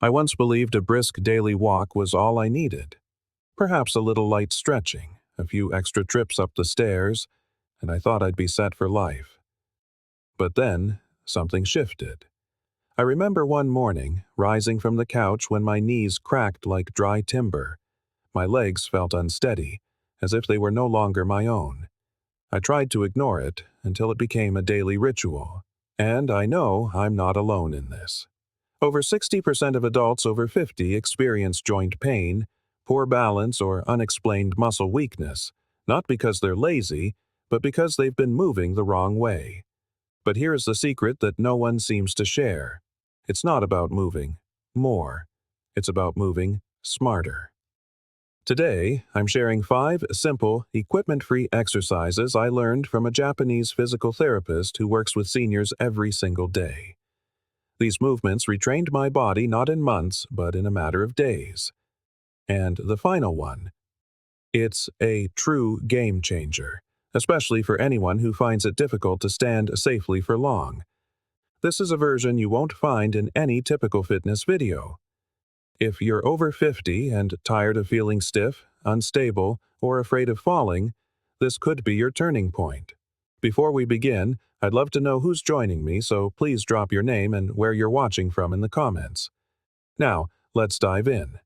I once believed a brisk daily walk was all I needed. Perhaps a little light stretching, a few extra trips up the stairs, and I thought I'd be set for life. But then, something shifted. I remember one morning, rising from the couch when my knees cracked like dry timber. My legs felt unsteady, as if they were no longer my own. I tried to ignore it until it became a daily ritual. And I know I'm not alone in this. Over 60% of adults over 50 experience joint pain, poor balance, or unexplained muscle weakness, not because they're lazy, but because they've been moving the wrong way. But here's the secret that no one seems to share. It's not about moving more. It's about moving smarter. Today, I'm sharing 5 simple, equipment-free exercises I learned from a Japanese physical therapist who works with seniors every single day. These movements retrained my body not in months, but in a matter of days. And the final one. It's a true game changer, especially for anyone who finds it difficult to stand safely for long. This is a version you won't find in any typical fitness video. If you're over 50 and tired of feeling stiff, unstable, or afraid of falling, this could be your turning point. Before we begin, I'd love to know who's joining me, so please drop your name and where you're watching from in the comments. Now, let's dive in.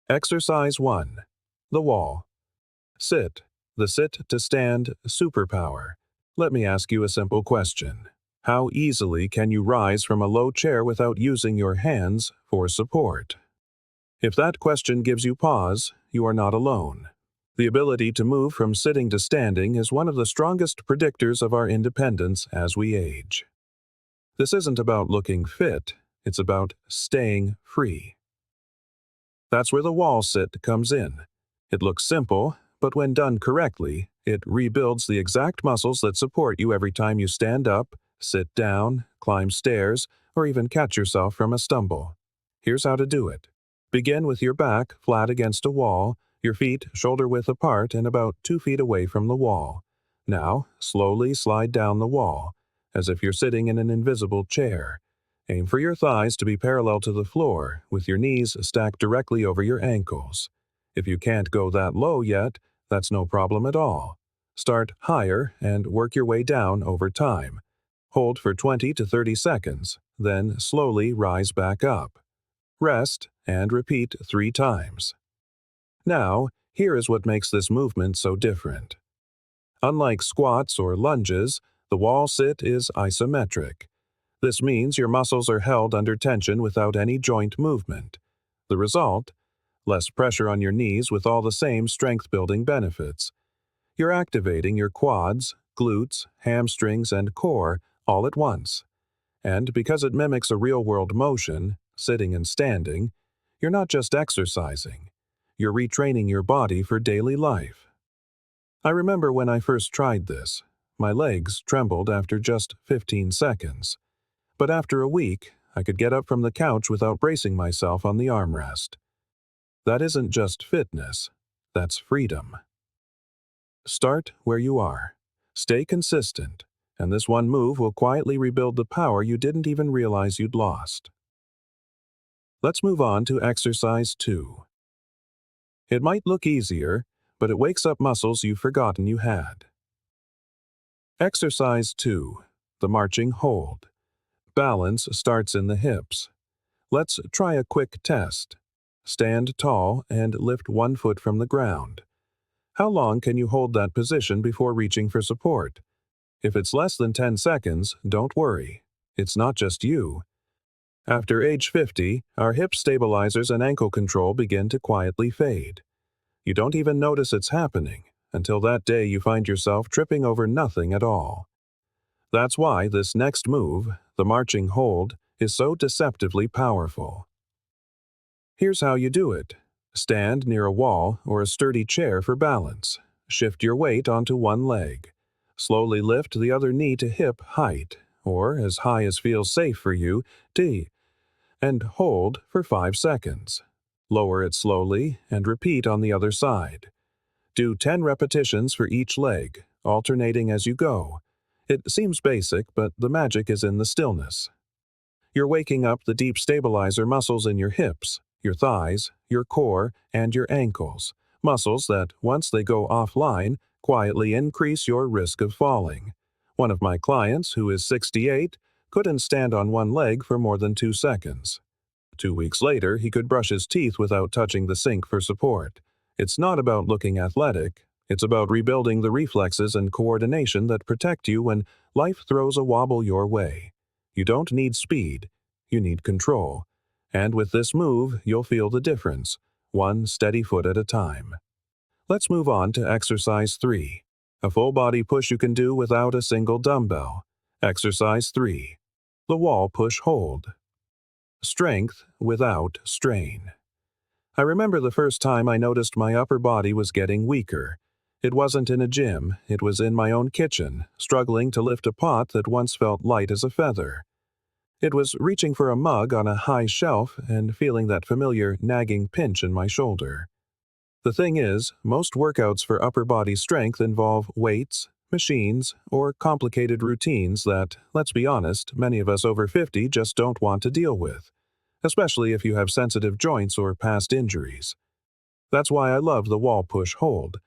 Exercise 1. The wall. Sit. The sit to stand superpower. Let me ask you a simple question. How easily can you rise from a low chair without using your hands for support? If that question gives you pause, you are not alone. The ability to move from sitting to standing is one of the strongest predictors of our independence as we age. This isn't about looking fit, it's about staying free. That's where the wall sit comes in. It looks simple, but when done correctly, it rebuilds the exact muscles that support you every time you stand up, sit down, climb stairs, or even catch yourself from a stumble. Here's how to do it. Begin with your back flat against a wall, your feet shoulder-width apart and about 2 feet away from the wall. Now, slowly slide down the wall, as if you're sitting in an invisible chair. Aim for your thighs to be parallel to the floor, with your knees stacked directly over your ankles. If you can't go that low yet, that's no problem at all. Start higher and work your way down over time. Hold for 20 to 30 seconds, then slowly rise back up. Rest, and repeat 3 times. Now, here is what makes this movement so different. Unlike squats or lunges, the wall sit is isometric. This means your muscles are held under tension without any joint movement. The result? Less pressure on your knees with all the same strength-building benefits. You're activating your quads, glutes, hamstrings, and core all at once. And because it mimics a real-world motion, sitting and standing, you're not just exercising. You're retraining your body for daily life. I remember when I first tried this. My legs trembled after just 15 seconds. But after a week, I could get up from the couch without bracing myself on the armrest. That isn't just fitness, that's freedom. Start where you are. Stay consistent, and this one move will quietly rebuild the power you didn't even realize you'd lost. Let's move on to exercise 2. It might look easier, but it wakes up muscles you've forgotten you had. Exercise 2. The marching hold. Balance starts in the hips. Let's try a quick test. Stand tall and lift 1 foot from the ground. How long can you hold that position before reaching for support? If it's less than 10 seconds, don't worry. It's not just you. After age 50, our hip stabilizers and ankle control begin to quietly fade. You don't even notice it's happening until that day you find yourself tripping over nothing at all. That's why this next move, the marching hold, is so deceptively powerful. Here's how you do it. Stand near a wall or a sturdy chair for balance. Shift your weight onto one leg. Slowly lift the other knee to hip height, or as high as feels safe for you, and hold for 5 seconds. Lower it slowly and repeat on the other side. Do 10 repetitions for each leg, alternating as you go. It seems basic, but the magic is in the stillness. You're waking up the deep stabilizer muscles in your hips, your thighs, your core, and your ankles, muscles that, once they go offline, quietly increase your risk of falling. One of my clients, who is 68, couldn't stand on one leg for more than 2 seconds. 2 weeks later, he could brush his teeth without touching the sink for support. It's not about looking athletic. It's about rebuilding the reflexes and coordination that protect you when life throws a wobble your way. You don't need speed. You need control. And with this move, you'll feel the difference, one steady foot at a time. Let's move on to exercise 3. A full body push you can do without a single dumbbell. Exercise 3. The wall push hold. Strength without strain. I remember the first time I noticed my upper body was getting weaker. It wasn't in a gym, it was in my own kitchen, struggling to lift a pot that once felt light as a feather. It was reaching for a mug on a high shelf and feeling that familiar nagging pinch in my shoulder. The thing is, most workouts for upper body strength involve weights, machines, or complicated routines that, let's be honest, many of us over 50 just don't want to deal with, especially if you have sensitive joints or past injuries. That's why I love the wall push hold.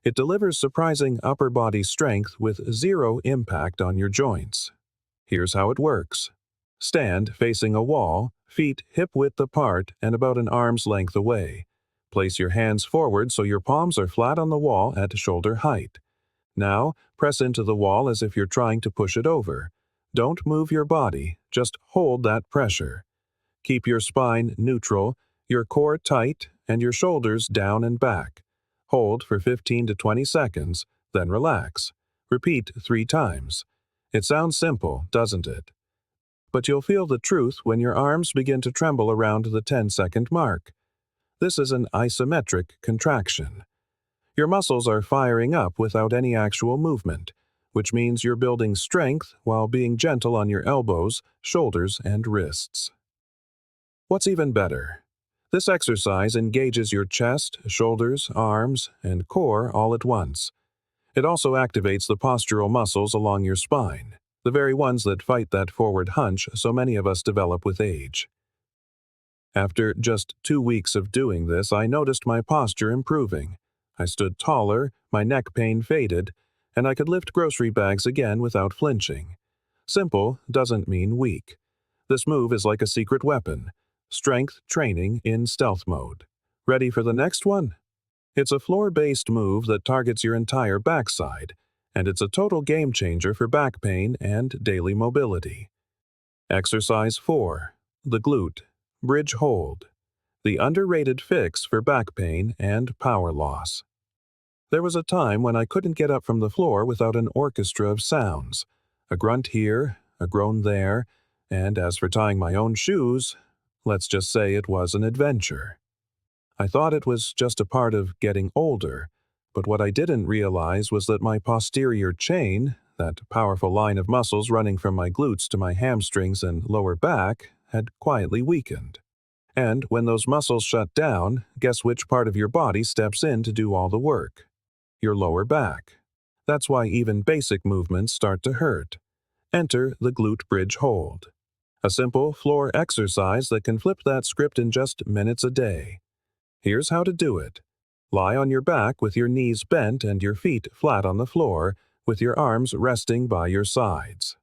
It delivers surprising upper body strength with zero impact on your joints. Here's how it works. Stand facing a wall, feet hip-width apart and about an arm's length away. Place your hands forward so your palms are flat on the wall at shoulder height. Now, press into the wall as if you're trying to push it over. Don't move your body, just hold that pressure. Keep your spine neutral, your core tight, and your shoulders down and back. Hold for 15 to 20 seconds, then relax. Repeat 3 times. It sounds simple, doesn't it? But you'll feel the truth when your arms begin to tremble around the 10-second mark. This is an isometric contraction. Your muscles are firing up without any actual movement, which means you're building strength while being gentle on your elbows, shoulders, and wrists. What's even better? This exercise engages your chest, shoulders, arms, and core all at once. It also activates the postural muscles along your spine, the very ones that fight that forward hunch so many of us develop with age. After just 2 weeks of doing this, I noticed my posture improving. I stood taller, my neck pain faded, and I could lift grocery bags again without flinching. Simple doesn't mean weak. This move is like a secret weapon. Strength training in stealth mode. Ready for the next one? It's a floor-based move that targets your entire backside, and it's a total game changer for back pain and daily mobility. Exercise 4. The glute. Bridge hold. The underrated fix for back pain and power loss. There was a time when I couldn't get up from the floor without an orchestra of sounds. A grunt here, a groan there, and as for tying my own shoes, let's just say it was an adventure. I thought it was just a part of getting older, but what I didn't realize was that my posterior chain, that powerful line of muscles running from my glutes to my hamstrings and lower back, had quietly weakened. And when those muscles shut down, guess which part of your body steps in to do all the work? Your lower back. That's why even basic movements start to hurt. Enter the glute bridge hold. A simple floor exercise that can flip that script in just minutes a day. Here's how to do it. Lie on your back with your knees bent and your feet flat on the floor, with your arms resting by your sides.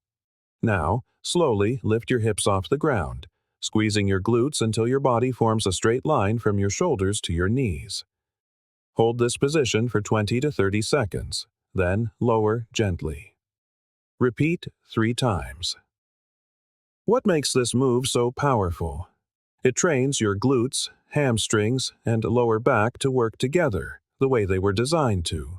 Now, slowly lift your hips off the ground, squeezing your glutes until your body forms a straight line from your shoulders to your knees. Hold this position for 20 to 30 seconds, then lower gently. Repeat 3 times. What makes this move so powerful? It trains your glutes, hamstrings, and lower back to work together, the way they were designed to.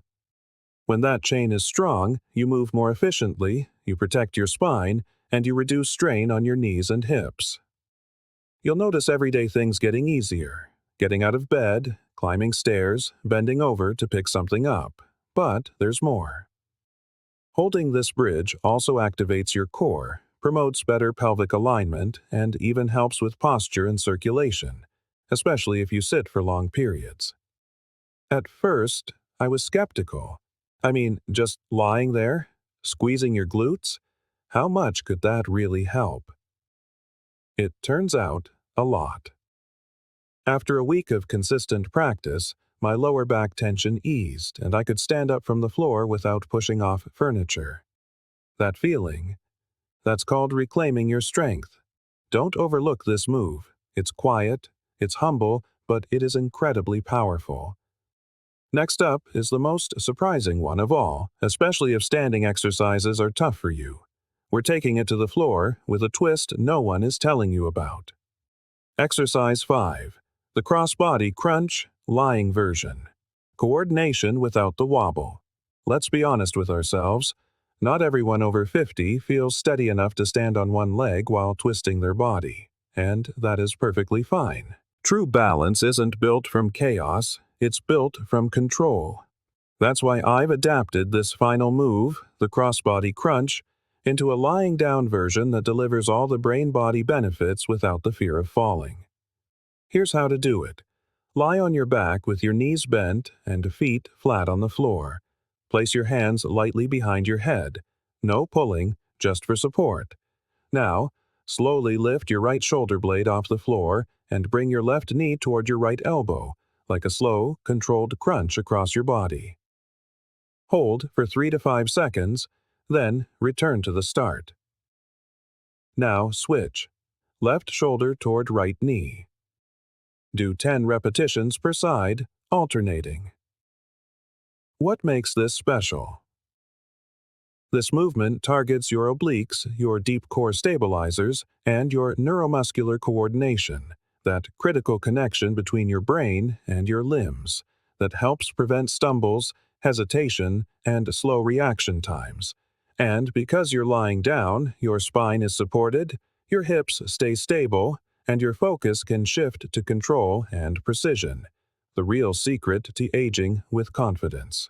When that chain is strong, you move more efficiently, you protect your spine, and you reduce strain on your knees and hips. You'll notice everyday things getting easier. Getting out of bed, climbing stairs, bending over to pick something up. But there's more. Holding this bridge also activates your core, promotes better pelvic alignment, and even helps with posture and circulation, especially if you sit for long periods. At first, I was skeptical. Just lying there, squeezing your glutes? How much could that really help? It turns out, a lot. After a week of consistent practice, my lower back tension eased and I could stand up from the floor without pushing off furniture. That feeling, that's called reclaiming your strength. Don't overlook this move. It's quiet, it's humble, but it is incredibly powerful. Next up is the most surprising one of all, especially if standing exercises are tough for you. We're taking it to the floor with a twist no one is telling you about. Exercise 5. The cross-body crunch, lying version. Coordination without the wobble. Let's be honest with ourselves. Not everyone over 50 feels steady enough to stand on one leg while twisting their body, and that is perfectly fine. True balance isn't built from chaos, it's built from control. That's why I've adapted this final move, the crossbody crunch, into a lying down version that delivers all the brain-body benefits without the fear of falling. Here's how to do it. Lie on your back with your knees bent and feet flat on the floor. Place your hands lightly behind your head. No pulling, just for support. Now, slowly lift your right shoulder blade off the floor and bring your left knee toward your right elbow, like a slow, controlled crunch across your body. Hold for 3 to 5 seconds, then return to the start. Now switch. Left shoulder toward right knee. Do 10 repetitions per side, alternating. What makes this special? This movement targets your obliques, your deep core stabilizers, and your neuromuscular coordination, that critical connection between your brain and your limbs, that helps prevent stumbles, hesitation, and slow reaction times. And because you're lying down, your spine is supported, your hips stay stable, and your focus can shift to control and precision, the real secret to aging with confidence.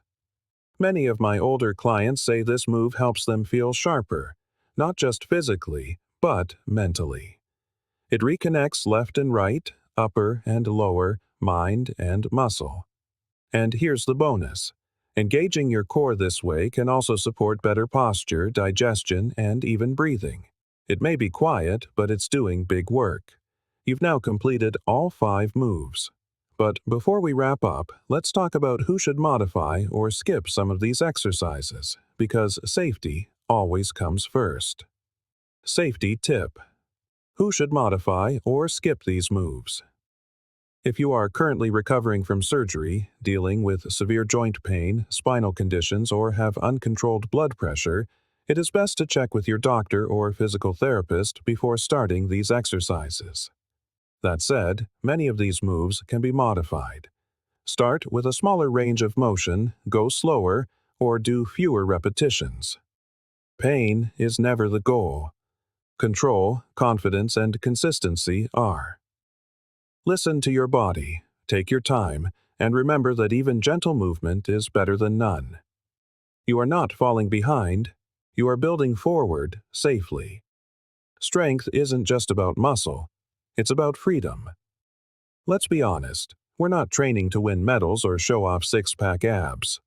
Many of my older clients say this move helps them feel sharper, not just physically, but mentally. It reconnects left and right, upper and lower, mind and muscle. And here's the bonus. Engaging your core this way can also support better posture, digestion, and even breathing. It may be quiet, but it's doing big work. You've now completed all 5 moves. But before we wrap up, let's talk about who should modify or skip some of these exercises, because safety always comes first. Safety tip. Who should modify or skip these moves? If you are currently recovering from surgery, dealing with severe joint pain, spinal conditions, or have uncontrolled blood pressure, it is best to check with your doctor or physical therapist before starting these exercises. That said, many of these moves can be modified. Start with a smaller range of motion, go slower, or do fewer repetitions. Pain is never the goal. Control, confidence, and consistency are. Listen to your body, take your time, and remember that even gentle movement is better than none. You are not falling behind, you are building forward safely. Strength isn't just about muscle, it's about freedom. Let's be honest, we're not training to win medals or show off six-pack abs.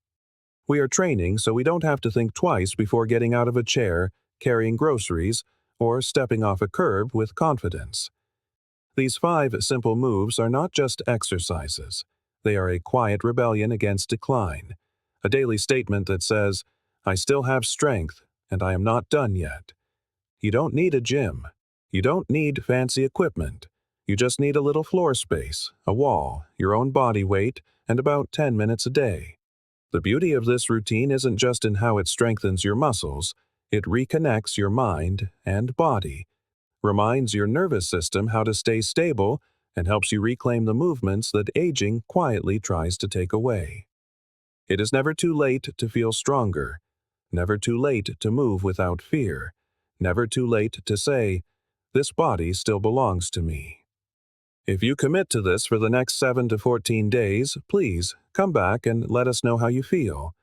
We are training so we don't have to think twice before getting out of a chair, carrying groceries, or stepping off a curb with confidence. These 5 simple moves are not just exercises. They are a quiet rebellion against decline, a daily statement that says, I still have strength, and I am not done yet. You don't need a gym. You don't need fancy equipment. You just need a little floor space, a wall, your own body weight, and about 10 minutes a day. The beauty of this routine isn't just in how it strengthens your muscles, it reconnects your mind and body, reminds your nervous system how to stay stable, and helps you reclaim the movements that aging quietly tries to take away. It is never too late to feel stronger, never too late to move without fear, never too late to say, this body still belongs to me. If you commit to this for the next 7 to 14 days, please come back and let us know how you feel.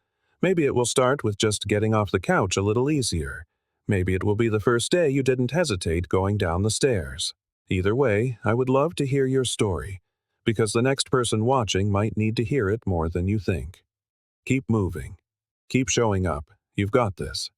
Maybe it will start with just getting off the couch a little easier. Maybe it will be the first day you didn't hesitate going down the stairs. Either way, I would love to hear your story, because the next person watching might need to hear it more than you think. Keep moving. Keep showing up. You've got this.